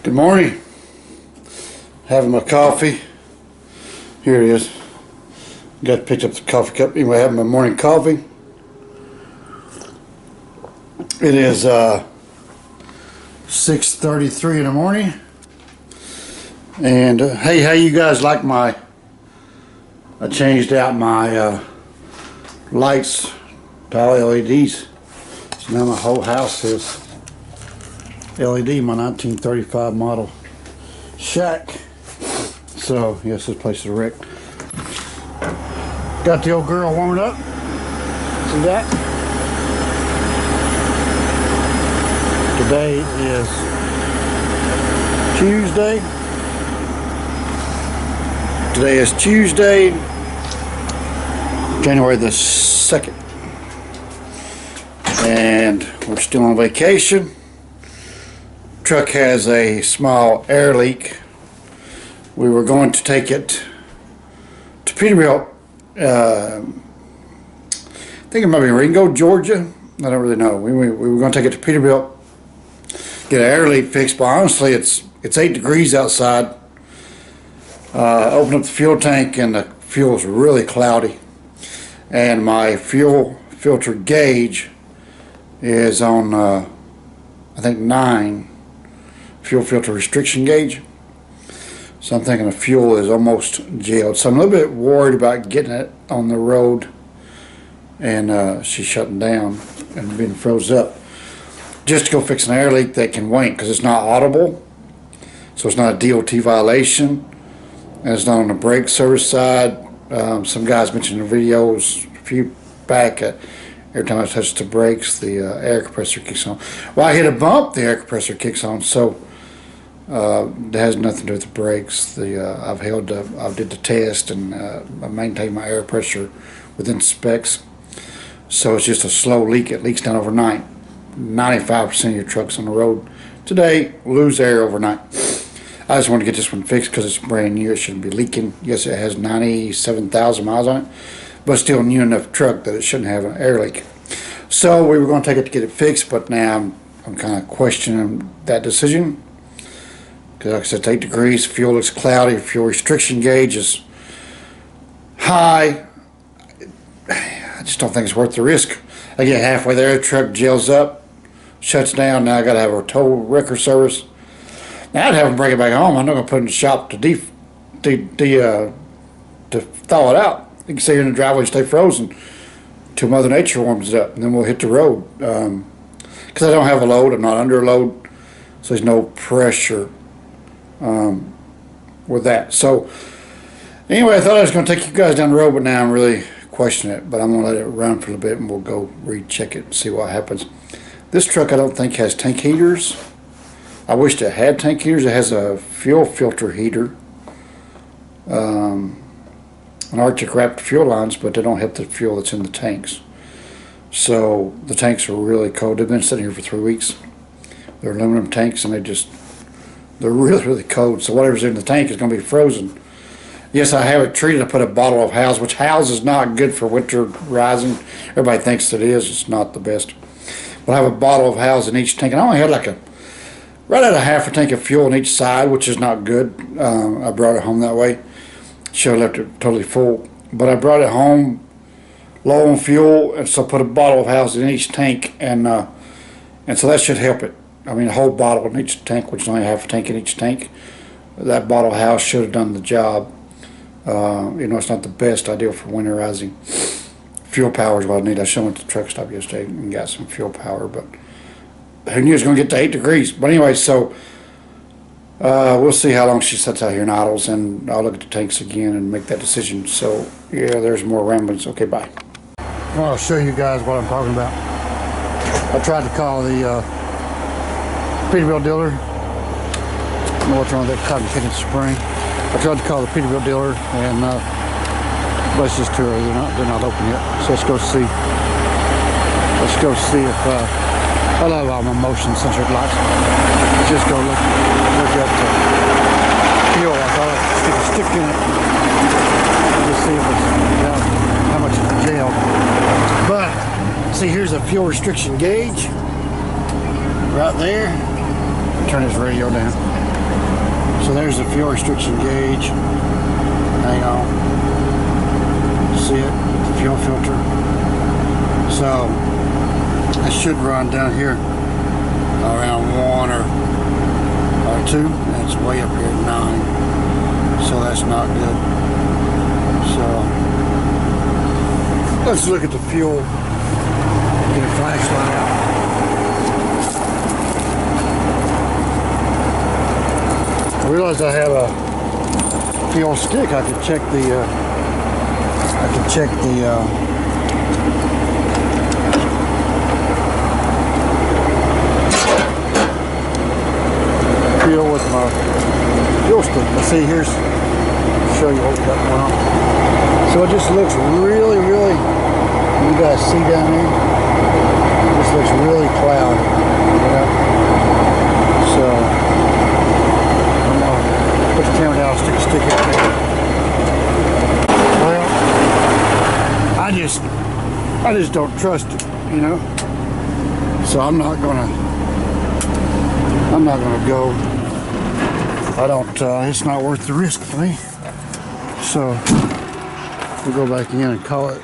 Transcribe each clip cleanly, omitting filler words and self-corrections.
Good morning. Having my coffee. Here it is. Got to pick up the coffee cup. Anyway, having my morning coffee. It is 6:33 in the morning. And hey, how you guys like my? I changed out my lights to all LEDs. So now my whole house is LED, my 1935 model shack. So yes, this place is wrecked. Got the old girl warming up. See that? Today is Tuesday. Today is Tuesday, January the 2nd. And we're still on vacation. Truck has a small air leak. We were going to take it to Peterbilt. I think it might be Ringo, Georgia. I don't really know. We were going to take it to Peterbilt, get an air leak fixed. But honestly, it's 8 degrees outside. Open up the fuel tank and the fuel is really cloudy. And my fuel filter gauge is on I think 9. Fuel filter restriction gauge. So I'm thinking the fuel is almost jailed. So I'm a little bit worried about getting it on the road and she's shutting down and being froze up. Just to go fix an air leak that can wait because it's not audible. So it's not a DOT violation and it's not on the brake service side. Some guys mentioned in the videos a few back every time I touch the brakes, the air compressor kicks on. Well, I hit a bump, the air compressor kicks on. So it has nothing to do with the brakes. I did the test and I maintained my air pressure within specs. So it's just a slow leak. It leaks down overnight. 95% of your trucks on the road today lose air overnight. I just want to get this one fixed because it's brand new. It shouldn't be leaking. Yes, it has 97,000 miles on it, but still new enough truck that it shouldn't have an air leak. So we were going to take it to get it fixed, but now I'm kind of questioning that decision. Because like I said, it's 8 degrees, fuel looks cloudy, fuel restriction gauge is high. I just don't think it's worth the risk. I get halfway there, the truck gels up, shuts down. Now I got to have a total wrecker service. Now I'd have them bring it back home. I'm not going to put it in the shop to thaw it out. You can stay here in the driveway and stay frozen till Mother Nature warms it up, and then we'll hit the road. Because I don't have a load, I'm not under a load, so there's no pressure with that. So anyway, I thought I was going to take you guys down the road, but now I'm really questioning it. But I'm going to let it run for a little bit and we'll go recheck it and see what happens. This truck I don't think has tank heaters. I wished it had tank heaters. It has a fuel filter heater, an Arctic wrapped fuel lines, but they don't help the fuel that's in the tanks. So the tanks are really cold. They've been sitting here for 3 weeks. They're aluminum tanks and they're really, really cold. So whatever's in the tank is going to be frozen. Yes, I have it treated. I put a bottle of Howes, which Howes is not good for winter rising. Everybody thinks it is. It's not the best. But I have a bottle of Howes in each tank. And I only had right at a half a tank of fuel on each side, which is not good. I brought it home that way. Should have left it totally full. But I brought it home low on fuel, and so put a bottle of Howes in each tank, and so that should help it. I mean, a whole bottle in each tank, which is only half a tank in each tank. That bottle of Howes should have done the job. It's not the best idea for winterizing. Fuel power is what I need. I went to the truck stop yesterday and got some fuel power, but who knew it was going to get to 8 degrees? But anyway, so we'll see how long she sits out here and idles, and I'll look at the tanks again and make that decision. So yeah, there's more ramblings. Okay, bye. Well, I'll show you guys what I'm talking about. I tried to call the Peterbilt dealer. I don't know what's wrong with that cotton picking spring. I tried to call the Peterbilt dealer, and it's just too early. They're not open yet. So let's go see. Let's go see if I love all my motion sensor lights. Let's just go look at the fuel. I thought I'd stick a stick in it and just see if it's how much it's gel. But see, here's a fuel restriction gauge right there. Turn his radio down. So there's the fuel restriction gauge. Hang on. See it? The fuel filter. So I should run down here around 1 or 2. That's way up here at 9. So that's not good. So let's look at the fuel. Get a flashlight out. I realized I have a fuel stick. I could check the fuel with my fuel stick. Let's see, show you what we got going on. So it just looks really, really, you guys see down there? It just looks really cloudy, you know? So I'm gonna put the camera down, stick a stick in there. Well, I just don't trust it, you know? So I'm not gonna go. I don't, it's not worth the risk for me. So we'll go back in and call it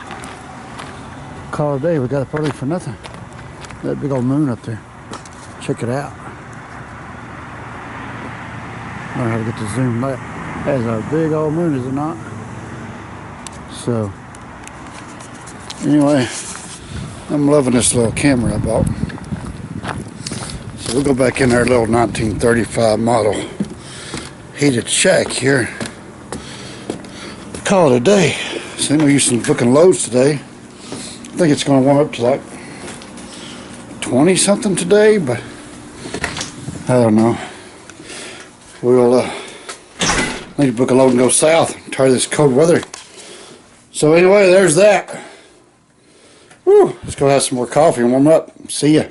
a day. We got up early for nothing. That big old moon up there. Check it out. I don't know how to get the zoom back. That's a big old moon, is it not? So anyway, I'm loving this little camera I bought. So we'll go back in our little 1935 model heated shack here. Call it a day. So we're using booking loads today. I think it's going to warm up to like 20 something today, but I don't know. We'll need to book a load and go south. I'm tired of this cold weather. So anyway, there's that. Woo, let's go have some more coffee and warm up. See ya.